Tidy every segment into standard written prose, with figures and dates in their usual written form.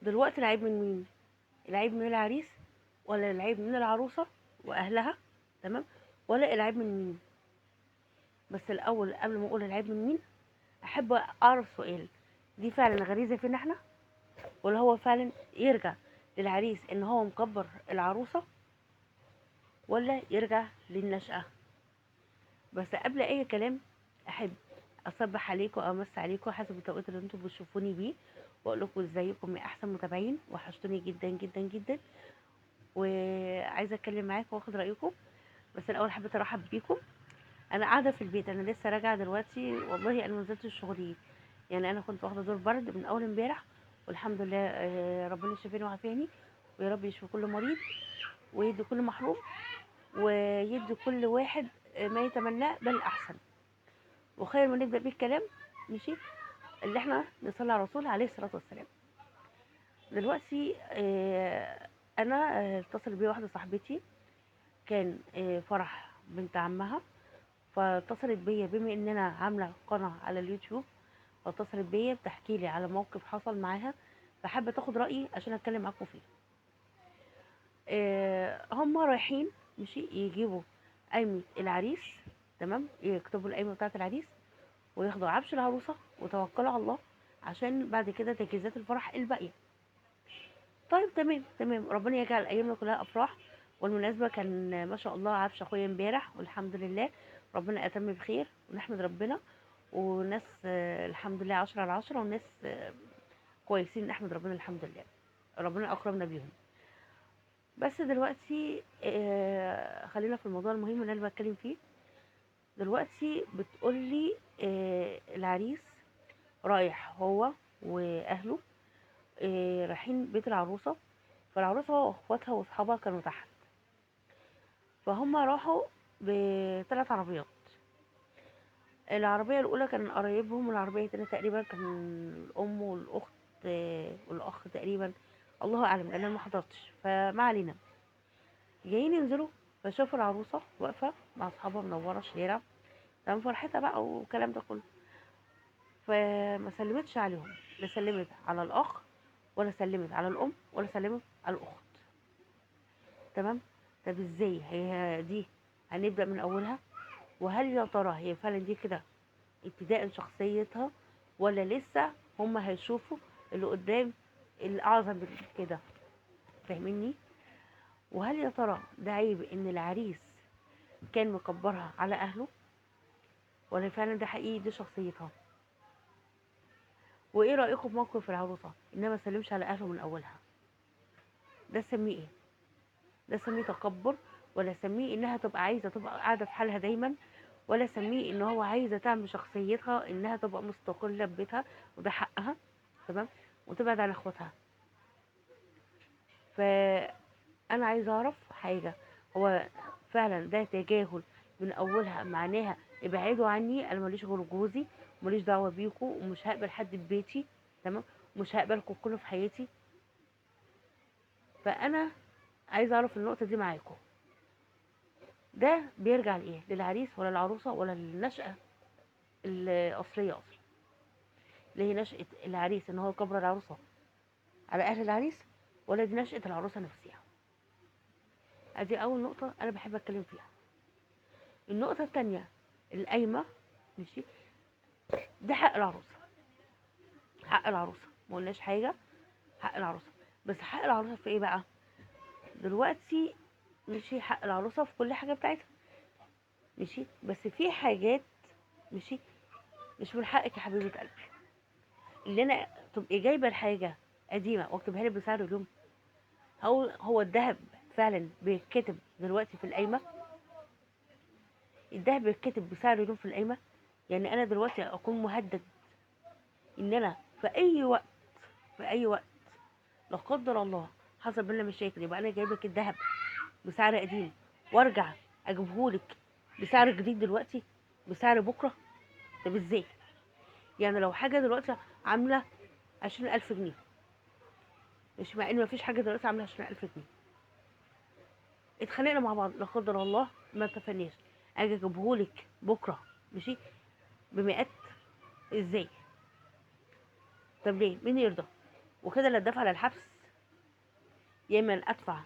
دلوقتي العيب من مين؟ العيب من العريس ولا العيب من العروسة واهلها؟ تمام. ولا العيب من مين؟ بس الاول قبل ما اقول العيب من مين، احب اعرف سؤال: دي فعلا غريزة فينا احنا، ولا هو فعلا يرجع للعريس ان هو مكبر العروسة، ولا يرجع للنشأة؟ بس قبل اي كلام احب اصبح عليكم او امس عليكم حسب التوقيت اللي انتم بتشوفوني بيه، واقول لكم ازيكم يا احسن متابعين، وحشتوني جدا جدا جدا، وعايزه اتكلم معاكم واخد رايكم. بس الاول حبيت ارحب بيكم. انا قاعده في البيت، انا لسه راجعه دلوقتي والله، انا ما نزلتش شغلي. يعني انا كنت واخده دور برد من اول امبارح، والحمد لله ربنا يشفيني ويعافيني، ويا رب يشفي كل مريض، ويدي كل محروم، ويدي كل واحد ما يتمناه بل احسن. وخير ما نبدا بيه الكلام، ماشي، اللي احنا نصلي على الرسول عليه الصلاه والسلام. دلوقتي انا اتصل بي واحده صاحبتي، كان فرح بنت عمها، فاتصلت بيا بما ان انا عامله قناه على اليوتيوب، فاتصلت بيا بتحكي لي على موقف حصل معاها، فحابه تاخد رايي عشان اتكلم معاكم فيه. هم رايحين ماشي يجيبوا قايمه العريس، تمام، يكتبوا القايمه بتاعه العريس، وياخدوا عفش العروسه وتوكلوا على الله، عشان بعد كده تجهيزات الفرح الباقيه. طيب تمام تمام، ربنا يجعل ايامنا كلها افراح. والمناسبه كان ما شاء الله عفش اخويا امبارح، والحمد لله ربنا اتم بخير، ونحمد ربنا. وناس الحمد لله 10/10، وناس كويسين نحمد ربنا الحمد لله، ربنا اكرمنا بيهم. بس دلوقتي خلينا في الموضوع المهم اللي انا بتكلم فيه. دلوقتي بتقولي العريس رايح هو واهله، رايحين بيت العروسه، فالعروسه واخواتها واصحابها كانوا تحت، فهم راحوا بثلاث عربيات. العربيه الاولى كان قرايبهم، والعربيه التانية تقريبا كان الام والاخت والاخ تقريبا، الله اعلم لان انا ما حضرتش، فما علينا. جايين ينزلوا، فشافوا العروسه واقفه مع اصحابها منوره الشارع، تمام، فرحتها بقى والكلام ده كله. فما سلمتش عليهم، لا سلمت على الاخ، ولا سلمت على الام، ولا سلمت على الاخت. تمام. طب ازاي هي دي؟ هنبدا من اولها. وهل يا ترى هي فعلا دي كده ابتداء شخصيتها، ولا لسه هما هيشوفوا اللي قدام الاعظم من كده؟ فاهميني؟ وهل يا ترى ده عيب ان العريس كان مكبرها على اهله، ولا فعلا ده حقيقي دي شخصيتها؟ وايه رايكم في موقف العروسه انها ما سلمش على اهله من اولها؟ ده سميه ايه؟ ده سميه تكبر، ولا سميه انها تبقى عايزه تبقى قاعده في حالها دايما، ولا سميه ان هو عايزه تعمل شخصيتها انها تبقى مستقله ببيتها، وده حقها، تمام، وتبعد عن اخواتها؟ فانا عايزه اعرف حاجه: هو فعلا ده تجاهل من اولها معناها ابعدوا عني، انا ماليش غير جوزي، ماليش دعوه بيكم، ومش هقبل حد في بيتي، تمام، مش هقبلكم كله في حياتي؟ فانا عايزه اعرف النقطه دي معاكم. ده بيرجع لايه؟ للعريس ولا العروسه، ولا للنشأة الاصليه اصلا، اللي هي نشأة العريس ان هو كبر العروسه على اهل العريس، ولا دي نشأة العروسه نفسها؟ ادي اول نقطه انا بحب اتكلم فيها. النقطه الثانيه، القايمه، ماشي، ده حق العروسه، حق العروسه، ما قلناش حاجه، حق العروسه. بس حق العروسه في ايه بقى دلوقتي؟ ماشي، حق العروسه في كل حاجه بتاعتها، ماشي، بس في حاجات، ماشي، مش من حقك يا حبيبه قلبي، اللي انا تبقي جايبه الحاجه قديمه واكتبها لك بسعر اليوم. هو الذهب فعلا بيتكتب دلوقتي في القايمه؟ الذهب بيتكتب بسعر اليوم في القايمه؟ يعني انا دلوقتي اكون مهدد ان انا في اي وقت، في اي وقت لا قدر الله حصل بينا مشاكل، يبقى انا جايب لك الذهب بسعر قديم، وارجع اجيبهولك بسعر جديد دلوقتي، بسعر بكره؟ طب ازاي؟ يعني لو حاجه دلوقتي عامله 20,000 جنيه، مش مع ان مفيش حاجه دلوقتي عامله 20,000 جنيه، اتخانقنا مع بعض لا قدر الله ما اتفقناش، اجي اجيبهولك بكره ماشي بمئات؟ ازاي؟ طب ليه؟ مين يرضى؟ وكده لا اتدفع على الحبس، يا اما ادفع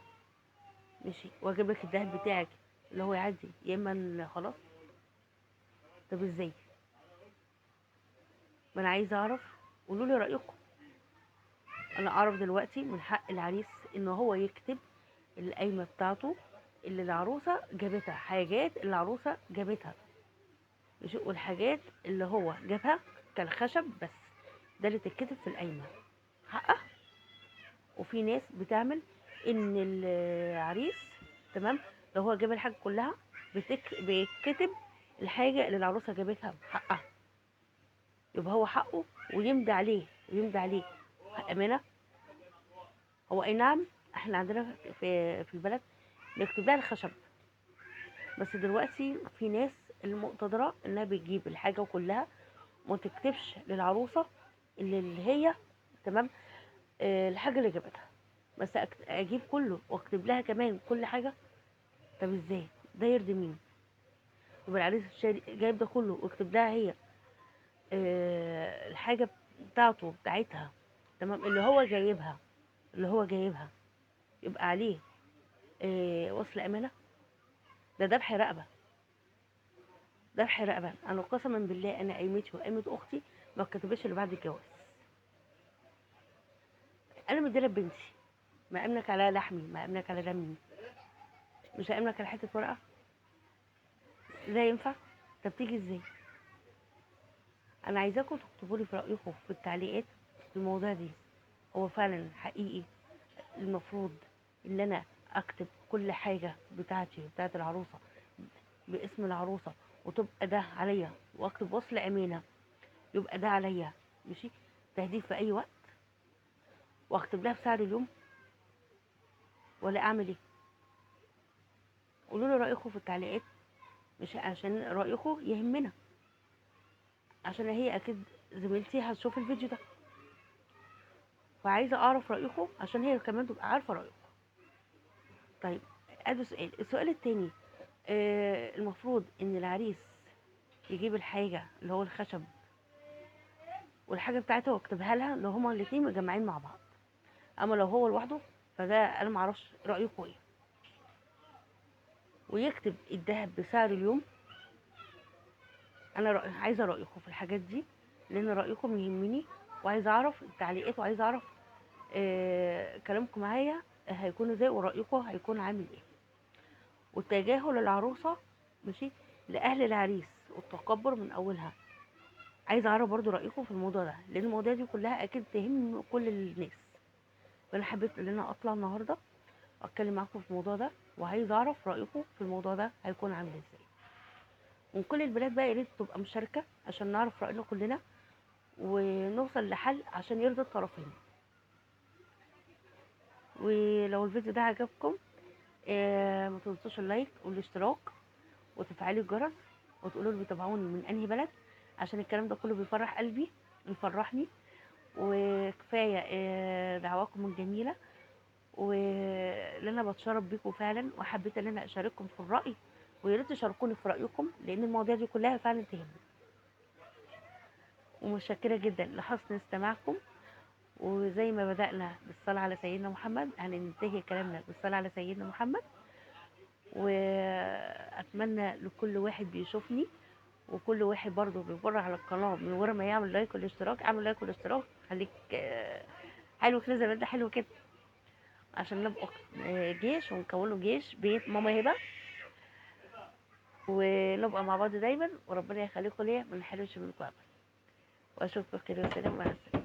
ماشي واجيب لك الدهب بتاعك اللي هو يعدي، يا اما خلاص. طب ازاي؟ ما انا عايزه اعرف، قولوا لي رايكم. انا اعرف دلوقتي من حق العريس ان هو يكتب القايمه بتاعته اللي العروسه جابتها، حاجات اللي العروسه جابتها ماشي، والحاجات اللي هو جابها كالخشب بس، ده اللي تتكتب في القايمه حقه. وفي ناس بتعمل ان العريس تمام لو هو جاب الحاجه كلها بيكتب الحاجه اللي العروسه جابتها حقها، يبقى هو حقه ويمضي عليه، ويمضي عليه حق امانه. هو اي نعم احنا عندنا في البلد بيكتب لها الخشب، بس دلوقتي في ناس المقتدره انها بتجيب الحاجه كلها وما تكتبش للعروسه اللي هي تمام الحاجه اللي جابتها، بس اجيب كله واكتب لها كمان كل حاجه. طب ازاي؟ ده يرضي مين؟ يبقى العريس الشاري جايب ده كله واكتب لها هي الحاجه بتاعته بتاعتها تمام اللي هو جايبها، اللي هو جايبها يبقى عليه وصل امانه؟ ده ذبح رقبه، ذبح رقبه. انا قسما بالله انا قيمتي وقيمه اختي ما اتكتبتش اللي بعد الجواز. انا مديله بنتي، ما املك على لحمي، ما املك على دمي، مش هاملك على حته ورقه؟ ده ينفع؟ طب تيجي ازاي؟ انا عايزاكم تكتبوا لي في رايكم في التعليقات في الموضوع دي. هو فعلا حقيقي المفروض ان انا اكتب كل حاجه بتاعتي بتاعت العروسه باسم العروسه وتبقى ده عليا، واكتب وصل امانه يبقى ده عليا ماشي، تهديد في اي وقت، واكتب لها بسعر اليوم، ولا اعمل ايه؟ قولوا لي رايكم في التعليقات، مش عشان رايكم يهمنا، عشان هي اكيد زميلتي هتشوف الفيديو ده، فعايزه اعرف رايكم عشان هي كمان تبقى عارفه رايكم. طيب ادي السؤال التاني، المفروض ان العريس يجيب الحاجه اللي هو الخشب والحاجه بتاعته واكتبها لها لو هما الاتنين مجمعين مع بعض، اما لو هو لوحده فده انا معرفش رايكم ايه. ويكتب الذهب بسعر اليوم. انا عايزه رايكم في الحاجات دي لان رايكم يهمني، وعايزه اعرف التعليقات، وعايزه اعرف كلامكم معايا هيكون ازاي ورايكم هيكون عامل ايه. والتجاهل العروسه ماشي لاهل العريس والتكبر من اولها، عايزه اعرف برضو رايكم في الموضوع ده لان المواضيع دي كلها اكيد تهم كل الناس. فانا حبيت ان انا اطلع النهارده اتكلم معاكم في الموضوع ده، وعايزه اعرف رايكم في الموضوع ده هيكون عامل ازاي. من كل البلاد بقى يا ريت تبقى مشاركه عشان نعرف راينا كلنا ونوصل لحل عشان يرضي الطرفين. ولو الفيديو ده عجبكم ما تنسوش اللايك والاشتراك وتفعيل الجرس، وتقولوا لي بتابعوني من انهي بلد عشان الكلام ده كله بيفرح قلبي ويفرحني. وكفايه دعواكم الجميله، واللي انا بتشرف بيكم فعلا، وحبيت ان انا اشارككم في الراي، ويا ريت تشاركوني في رايكم لان المواضيع دي كلها فعلا تهمني. ومتشكره جدا لحسن استماعكم، وزي ما بدأنا بالصلاة على سيدنا محمد هننتهي كلامنا بالصلاة على سيدنا محمد. وأتمنى لكل واحد بيشوفني وكل واحد برضه بيمر على القناة من غير ما يعمل لايك والاشتراك، اعمل لايك والاشتراك، خليك حلو كده زي ما انت حلو كده، عشان نبقى جيش ونكونه جيش بيت ماما هبة، ونبقى مع بعض دايما، وربنا يخليكم ليا ما نحرمش منكم ابدا. واشوفكم كده، والسلام عليكم.